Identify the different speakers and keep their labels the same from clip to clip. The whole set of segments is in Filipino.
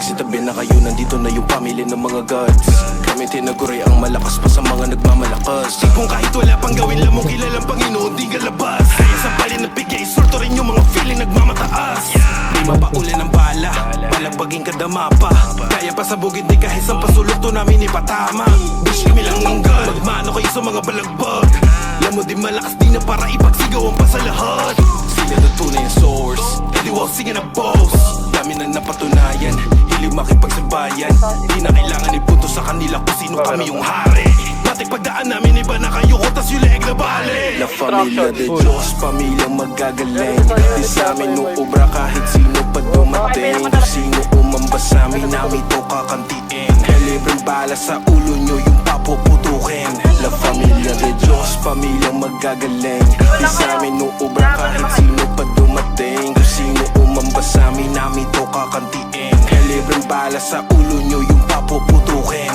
Speaker 1: magsitabi na kayo, nandito na yung pamilya ng mga gods. Kami tinaguray ang malakas pa sa mga nagmamalakas. Tipong kahit wala pang gawin, lamang kilalang Panginoon, di galabas. Kaya sa balin na bigay, sorto rin yung mga feeling nagmamataas. Di mapaulan ng bala, palagbaging kadama pa. Kaya pa sa bukid, di kahit sa pasulok to namin ipatama. Wish kami lang ng God, magmano kayo sa mga balagbag. Alam mo di malakas, di na para ipagsigawan pa sa lahat. Sila na tunay ang source, hindi wow sige na boss. Dami na napatunayan, hilig makipagsabayan. Di na kailangan ipunto sa kanila kung sino kami yung hari. Matik pagdaan namin, iba na kayo ko, tas yung leeg na bale. La Familia de Diyos, pamilyang magagaling. Di sa amin uubra kahit sino pa dumating. Kung sino umamba sa amin, namin to kakantiin. Libreng bala sa ulo nyo yung papuputukin. La Familia de Diyos, pamilyang magagaling. Di sa amin uubra kahit sino pa dumating. Kung sino umamba sa amin, namin to kakantiin. Libreng bala sa ulo nyo yung papuputukin.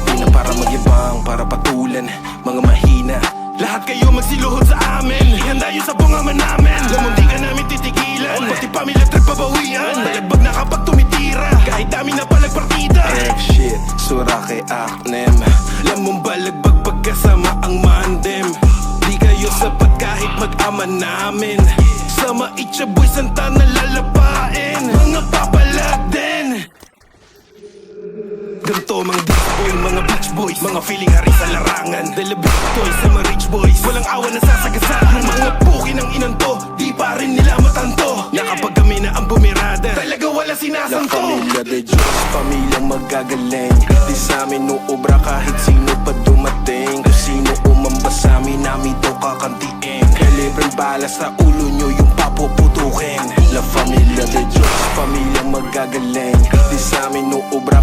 Speaker 1: Di na para magyabang, para patulan mga mahina. Lahat kayo magsiluhod sa amin, handa yun sa bungaman namin. Lamang di ka namin titigilan, pati pamilya trip pabawian. Talagbag na kapag tumitira, kahit dami na palagpartida. Shit, sura kay Aknem. Lamang balagbag pagkasama ang mandem. Di kayo sapat kahit mag-ama namin. Sama itcha boys ang tanang lalapain. Mga papalag din. Ganto mga deep boy, mga beach boys, mga feeling hari sa larangan. Dala big toys sa mga rich boys, walang awa na sasagasaan. Ang mga puki ng inanto, di pa rin nila matanto. Na kapag kami na ang bumirada, talaga wala sinasanto. La Familia de Diyos, pamilyang magagaling. Di sa amin uubra kahit sino pa dumating. Kung sino umamba sa amin, namin to kakantiin. Libreng bala sa ulo nyo yung papuputukin. La Familia de Diyos, pamilyang magagaling. Di sa amin uubra